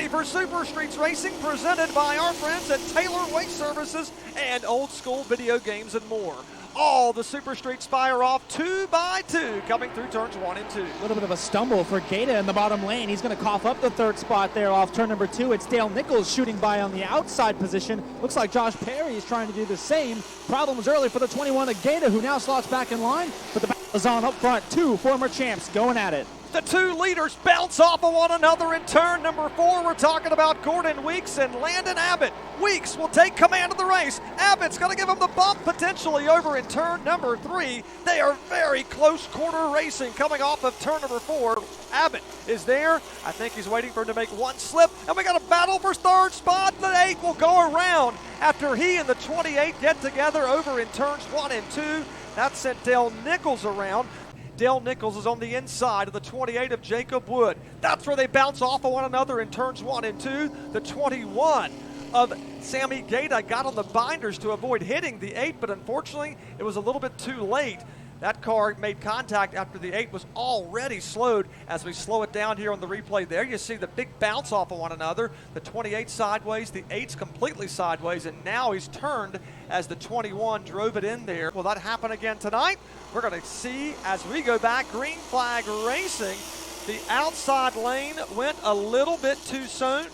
ready for Super Streets Racing, presented by our friends at Taylor Waste Services and Old School Video Games and more. All the Super Streets fire off 2 by 2, coming through turns 1 and 2. A little bit of a stumble for Gaeta in the bottom lane. He's going to cough up the third spot there off turn number 2. It's Dale Nichols shooting by on the outside position. Looks like Josh Perry is trying to do the same. Problems early for the 21 of Gaeta, who now slots back in line. But the battle is on up front. Two former champs going at it. The two leaders bounce off of one another in turn number 4. We're talking about Gordon Weeks and Landon Abbott. Weeks will take command of the race. Abbott's going to give him the bump potentially over in turn number 3. They are very close quarter racing coming off of turn number 4. Abbott is there. I think he's waiting for him to make one slip. And we got a battle for third spot. The 8 will go around after he and the 28 get together over in turns 1 and 2. That sent Dale Nichols around. Dale Nichols is on the inside of the 28 of Jacob Wood. That's where they bounce off of one another in turns 1 and 2. The 21 of Sammy Gaeta got on the binders to avoid hitting the 8, but unfortunately it was a little bit too late. That car made contact after the 8 was already slowed. As we slow it down here on the replay there, you see the big bounce off of one another. The 28 sideways, the 8's completely sideways, and now he's turned as the 21 drove it in there. Will that happen again tonight? We're going to see as we go back. Green flag racing. The outside lane went a little bit too soon.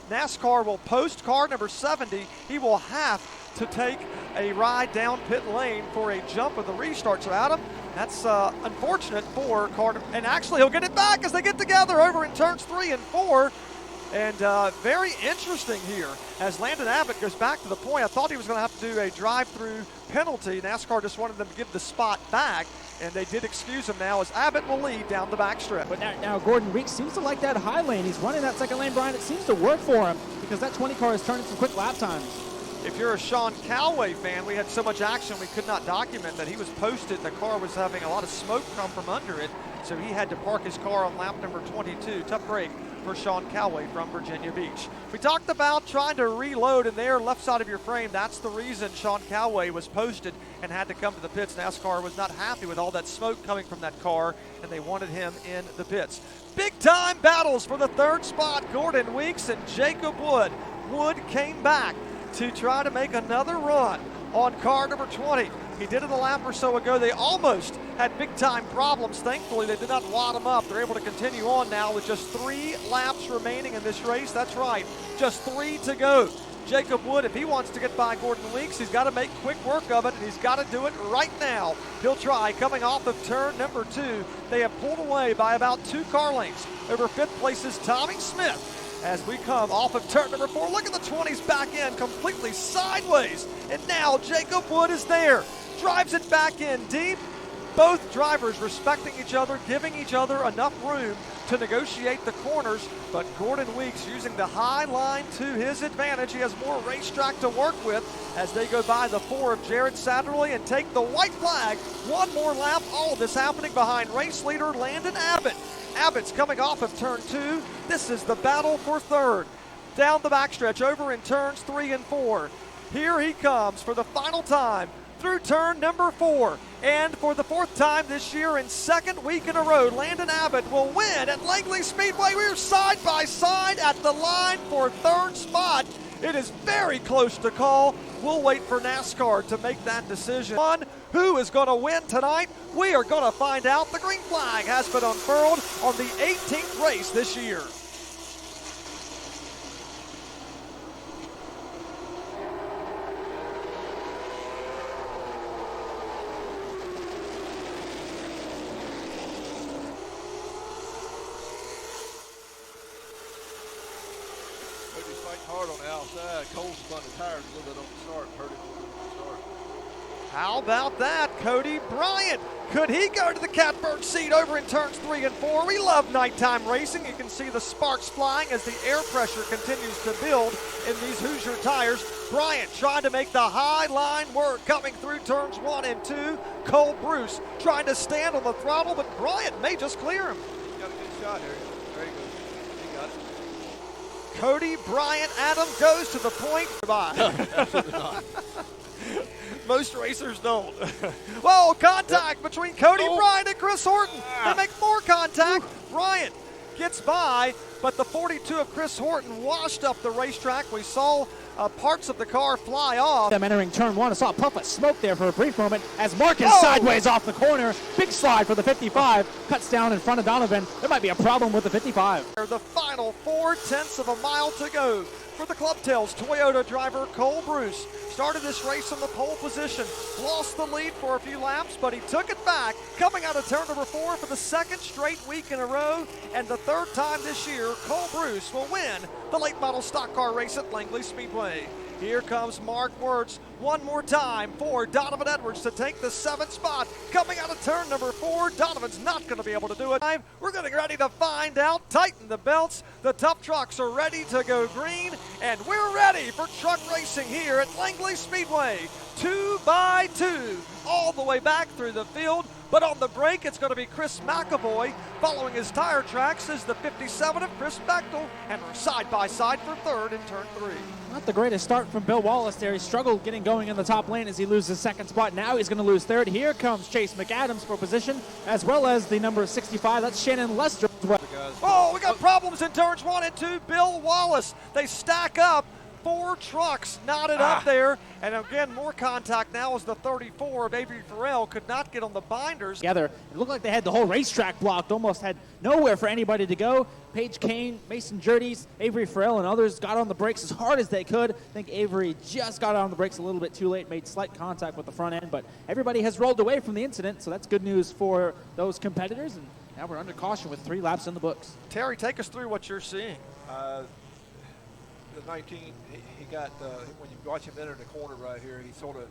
NASCAR will post car number 70. He will have to take a ride down pit lane for a jump of the restart. So Adam, that's unfortunate for Carter. And actually he'll get it back as they get together over in turns 3 and 4. And very interesting here as Landon Abbott goes back to the point. I thought he was going to have to do a drive-through penalty. NASCAR just wanted them to give the spot back, and they did excuse him now as Abbott will lead down the backstretch. But now Gordon Weeks seems to like that high lane. He's running that second lane, Brian. It seems to work for him because that 20 car is turning some quick lap times. If you're a Sean Calloway fan, we had so much action we could not document that he was posted. The car was having a lot of smoke come from under it, so he had to park his car on lap number 22. Tough break for Sean Calloway from Virginia Beach. We talked about trying to reload in there, left side of your frame. That's the reason Sean Calloway was posted and had to come to the pits. NASCAR was not happy with all that smoke coming from that car, and they wanted him in the pits. Big time battles for the third spot. Gordon Weeks and Jacob Wood. Wood came back to try to make another run on car number 20. He did it a lap or so ago. They almost had big time problems. Thankfully, they did not wad them up. They're able to continue on now with just 3 laps remaining in this race. That's right, just 3 to go. Jacob Wood, if he wants to get by Gordon Weeks, he's got to make quick work of it, and he's got to do it right now. He'll try. Coming off of turn number 2, they have pulled away by about 2 car lengths. Over 5th place is Tommy Smith. As we come off of turn number 4, look at the 20s back in completely sideways. And now Jacob Wood is there. Drives it back in deep. Both drivers respecting each other, giving each other enough room to negotiate the corners. But Gordon Weeks using the high line to his advantage. He has more racetrack to work with as they go by the 4 of Jared Satterley and take the white flag. One more lap. All of this happening behind race leader Landon Abbott. Abbott's coming off of turn 2. This is the battle for third. Down the backstretch over in turns 3 and 4. Here he comes for the final time through turn number 4. And for the 4th time this year in 2nd week in a row, Landon Abbott will win at Langley Speedway. We're side by side at the line for third spot. It is very close to call. We'll wait for NASCAR to make that decision. Who is going to win tonight? We are going to find out. The green flag has been unfurled on the 18th race this year. Hard on the outside. Cole spun the tires a little bit on the start, hurt it a little bit on the start. How about that, Cody Bryant? Could he go to the catbird seat over in turns 3 and 4? We love nighttime racing. You can see the sparks flying as the air pressure continues to build in these Hoosier tires. Bryant trying to make the high line work, coming through turns 1 and 2. Cole Bruce trying to stand on the throttle, but Bryant may just clear him. He's got a good shot here. There he goes. He got it. Cody Bryant, Adam, goes to the point. Absolutely not. Most racers don't. Whoa, contact between Cody Bryant and Chris Horton. They make more contact. Bryant gets by but the 42 of Chris Horton washed up the racetrack. We saw parts of the car fly off. Them entering turn one. I saw a puff of smoke there for a brief moment as Marcus Whoa! sideways off the corner. Big slide for the 55. Cuts down in front of Donovan. There might be a problem with the 55. The final 0.4 of a mile to go for the Clubtails Toyota driver Cole Bruce. Started this race on the pole position, lost the lead for a few laps, but he took it back, coming out of turn number 4 for the second straight week in a row, and the third time this year, Cole Bruce will win the late model stock car race at Langley Speedway. Here comes Mark Wirtz one more time for Donovan Edwards to take the 7th spot. Coming out of turn number 4, Donovan's not going to be able to do it. We're getting ready to find out. Tighten the belts. The tough trucks are ready to go green, and we're ready for truck racing here at Langley Speedway. 2 by 2, all the way back through the field. But on the break, it's going to be Chris McAvoy. Following his tire tracks is the 57 of Chris Bechtel, and we're side by side for 3rd in turn 3. Not the greatest start from Bill Wallace there. He struggled getting going in the top lane as he loses 2nd spot. Now he's going to lose 3rd. Here comes Chase McAdams for position, as well as the number 65. That's Shannon Lester. Oh, we got problems in turns 1 and 2. Bill Wallace, they stack up. 4 trucks knotted up there, and again, more contact now as the 34 of Avery Farrell could not get on the binders. Together, it looked like they had the whole racetrack blocked, almost had nowhere for anybody to go. Paige Kane, Mason Jurdes, Avery Farrell, and others got on the brakes as hard as they could. I think Avery just got on the brakes a little bit too late, made slight contact with the front end, but everybody has rolled away from the incident, so that's good news for those competitors, and now we're under caution with 3 laps in the books. Terry, take us through what you're seeing. The 19, he got, when you watch him enter the corner right here, he sort of,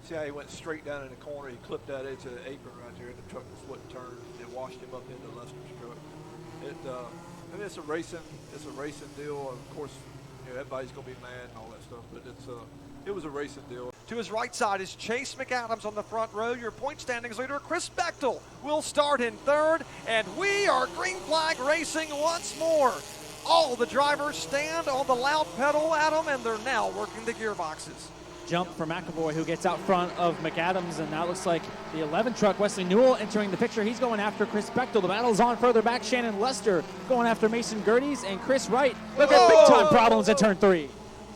see how he went straight down in the corner, he clipped that edge of the apron right there, and the truck was wouldn't turn, and washed him up into Lester's truck. I mean, it's a racing deal. Of course, you know, everybody's going to be mad and all that stuff, but it was a racing deal. To his right side is Chase McAdams on the front row. Your point standings leader, Chris Bechtel, will start in 3rd, and we are green flag racing once more. All the drivers stand on the loud pedal, Adam, and they're now working the gearboxes. Jump for McAvoy, who gets out front of McAdams, and now it looks like the 11 truck, Wesley Newell, entering the picture. He's going after Chris Bechtel. The battle's on further back. Shannon Lester going after Mason Jurdes, and Chris Wright. Look at big-time problems at turn 3.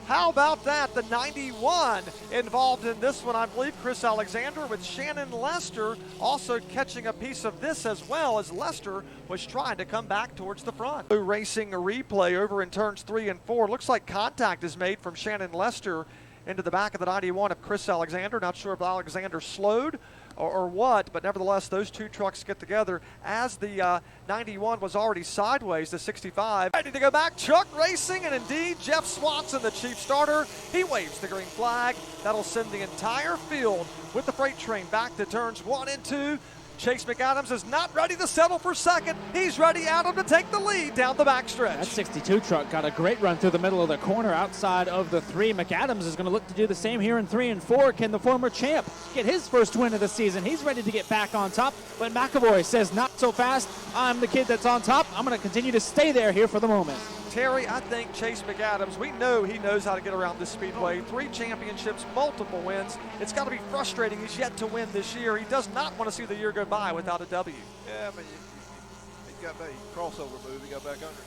How about that? The 91 involved in this one, I believe, Chris Alexander, with Shannon Lester also catching a piece of this as well, as Lester was trying to come back towards the front. Racing a replay over in turns 3 and 4. Looks like contact is made from Shannon Lester into the back of the 91 of Chris Alexander. Not sure if Alexander slowed or what, but nevertheless, those 2 trucks get together as the 91 was already sideways, the 65. Ready to go back, truck racing, and indeed, Jeff Swanson, the chief starter, he waves the green flag. That'll send the entire field with the freight train back to turns 1 and 2. Chase McAdams is not ready to settle for 2nd. He's ready, Adam, to take the lead down the backstretch. That 62 truck got a great run through the middle of the corner outside of the 3. McAdams is going to look to do the same here in 3 and 4. Can the former champ get his first win of the season? He's ready to get back on top, but McAvoy says not so fast. I'm the kid that's on top. I'm going to continue to stay there here for the moment. Terry, I think Chase McAdams, we know he knows how to get around this speedway. 3 championships, multiple wins. It's got to be frustrating. He's yet to win this year. He does not want to see the year go by without a W. Yeah, I mean, he got back, crossover move, he got back under.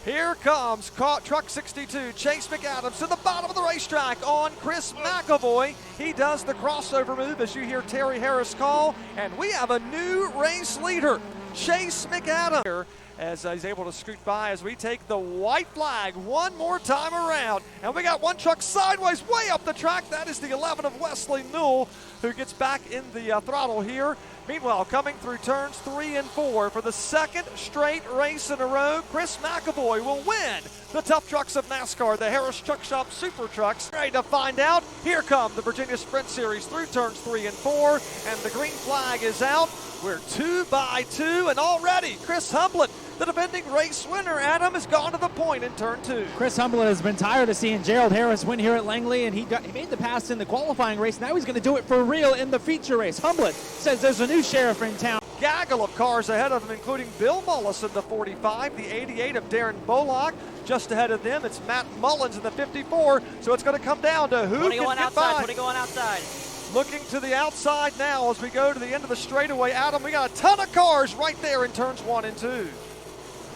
Here comes truck 62, Chase McAdams to the bottom of the racetrack on Chris McAvoy. He does the crossover move as you hear Terry Harris call, and we have a new race leader, Chase McAdams, as he's able to scoot by as we take the white flag one more time around. And we got 1 truck sideways way up the track. That is the 11 of Wesley Newell, who gets back in the throttle here. Meanwhile, coming through turns 3 and 4 for the 2nd straight race in a row, Chris McAvoy will win the Tough Trucks of NASCAR, the Harris Truck Shop Super Trucks. Ready to find out. Here come the Virginia Sprint Series through turns 3 and 4, and the green flag is out. We're 2 by 2, and already Chris Humblett, the defending race winner, Adam, has gone to the point in turn 2. Chris Humblett has been tired of seeing Gerald Harris win here at Langley, and he made the pass in the qualifying race. Now he's going to do it for real in the feature race. Humblett says there's a new sheriff in town. Gaggle of cars ahead of him, including Bill Mullis in the 45, the 88 of Darren Bullock. Just ahead of them, it's Matt Mullins in the 54, so it's going to come down to who can get by. 20 going outside. Looking to the outside now as we go to the end of the straightaway. Adam, we got a ton of cars right there in turns 1 and 2.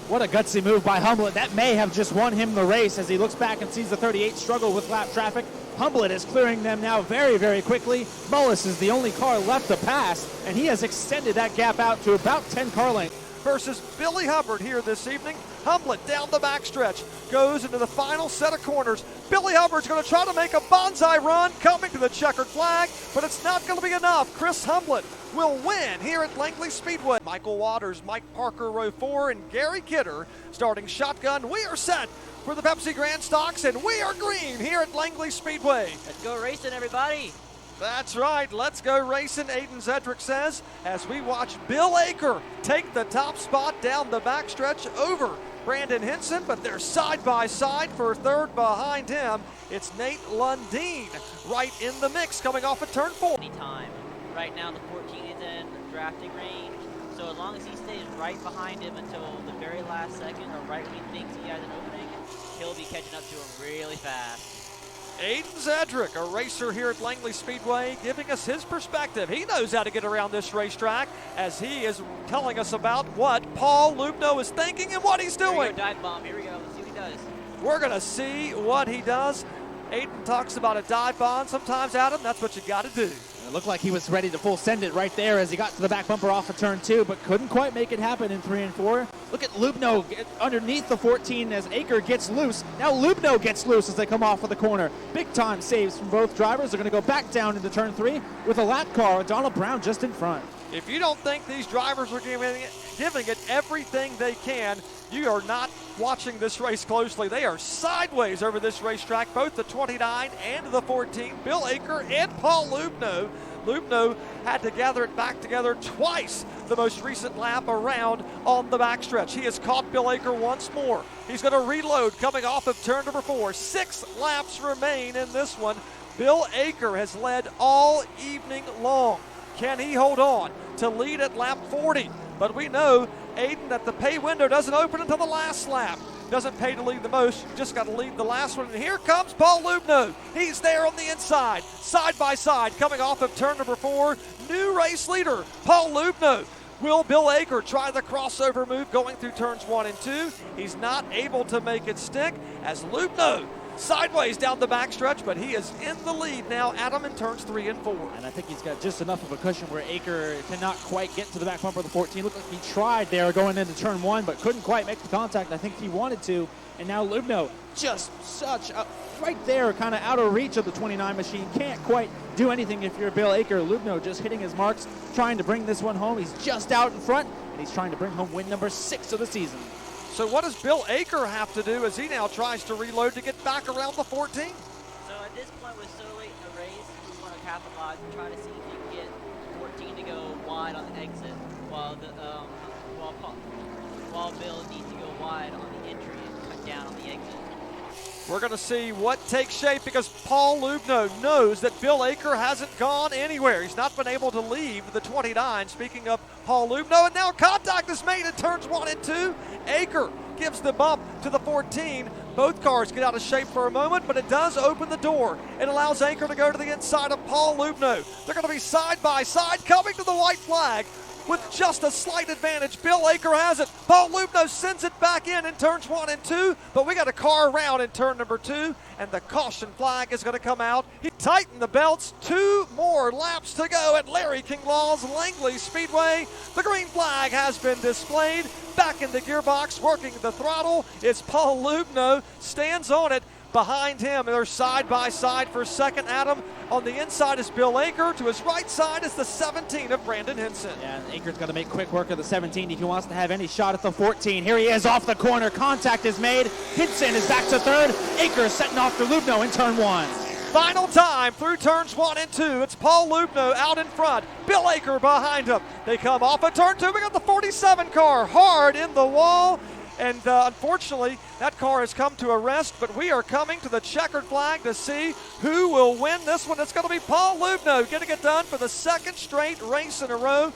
What a gutsy move by Humblett. That may have just won him the race as he looks back and sees the 38 struggle with lap traffic. Humblett is clearing them now very, very quickly. Mullis is the only car left to pass, and he has extended that gap out to about 10 car lengths. Versus Billy Hubbard here this evening. Humblett down the backstretch, goes into the final set of corners. Billy Hubbard's going to try to make a bonsai run coming to the checkered flag, but it's not going to be enough. Chris Humblett will win here at Langley Speedway. Michael Waters, Mike Parker, row 4, and Gary Kidder starting shotgun. We are set for the Pepsi Grand Stocks, and we are green here at Langley Speedway. Let's go racing, everybody. That's right, let's go racing, Aiden Zedrick says, as we watch Bill Aker take the top spot down the backstretch over Brandon Henson, but they're side by side for third behind him. It's Nate Lundeen right in the mix coming off of turn 4. Anytime. Right now the 14 is in drafting range, so as long as he stays right behind him until the very last second or right when he thinks he has an opening, he'll be catching up to him really fast. Aiden Zedrick, a racer here at Langley Speedway, giving us his perspective. He knows how to get around this racetrack as he is telling us about what Paul Lubno is thinking and what he's doing. Here we go, dive bomb. Here we go. Let's see what he does. We're going to see what he does. Aiden talks about a dive bomb sometimes, Adam. That's what you got to do. It looked like he was ready to full send it right there as he got to the back bumper off of turn 2, but couldn't quite make it happen in 3 and 4. Look at Lubno underneath the 14 as Aker gets loose. Now Lubno gets loose as they come off of the corner. Big time saves from both drivers. They're going to go back down into turn 3 with a lap car with Donald Brown just in front. If you don't think these drivers are giving it everything they can, you are not watching this race closely. They are sideways over this racetrack, both the 29 and the 14. Bill Aker and Paul Lubno. Lubno had to gather it back together twice the most recent lap around on the backstretch. He has caught Bill Aker once more. He's going to reload coming off of turn number 4. 6 laps remain in this one. Bill Aker has led all evening long. Can he hold on to lead at lap 40? But we know, Aiden, that the pay window doesn't open until the last lap. Doesn't pay to lead the most, you just got to lead the last one. And here comes Paul Lubno. He's there on the inside, side by side, coming off of turn number 4. New race leader, Paul Lubno. Will Bill Aker try the crossover move going through turns 1 and 2? He's not able to make it stick as Lubno sideways down the backstretch, but he is in the lead now, Adam, in turns 3 and 4. And I think he's got just enough of a cushion where Aker cannot quite get to the back bumper of the 14. Looked like he tried there going into turn 1, but couldn't quite make the contact. I think he wanted to. And now Lubno just right there, kind of out of reach of the 29 machine. Can't quite do anything if you're Bill Aker. Lubno just hitting his marks, trying to bring this one home. He's just out in front, and he's trying to bring home win number 6 of the season. So what does Bill Aker have to do as he now tries to reload to get back around the 14? So at this point, we're so late in the race, we want to capitalize and try to see if we can get 14 to go wide on the exit, while Bill needs to go wide on the entry and cut down on the exit. We're going to see what takes shape because Paul Lubno knows that Bill Aker hasn't gone anywhere. He's not been able to leave the 29. Speaking of Paul Lubno, and now contact is made in turns 1 and 2. Aker gives the bump to the 14. Both cars get out of shape for a moment, but it does open the door. It allows Aker to go to the inside of Paul Lubno. They're going to be side by side coming to the white flag. With just a slight advantage, Bill Aker has it. Paul Lubno sends it back in turns 1 and 2, but we got a car around in turn number 2, and the caution flag is going to come out. He tightened the belts. 2 more laps to go at Larry Kinglaw's Langley Speedway. The green flag has been displayed. Back in the gearbox, working the throttle. It's Paul Lubno, stands on it. Behind him, they're side by side for second. Adam, on the inside is Bill Aker. To his right side is the 17 of Brandon Henson. Yeah, and Aker's got to make quick work of the 17 if he wants to have any shot at the 14. Here he is off the corner. Contact is made. Henson is back to third. Aker setting off for Lubno in turn 1. Final time through turns 1 and 2. It's Paul Lubno out in front. Bill Aker behind him. They come off of turn 2. We got the 47 car hard in the wall. And unfortunately, that car has come to a rest, but we are coming to the checkered flag to see who will win this one. It's going to be Paul Lubno getting it done for the second straight race in a row.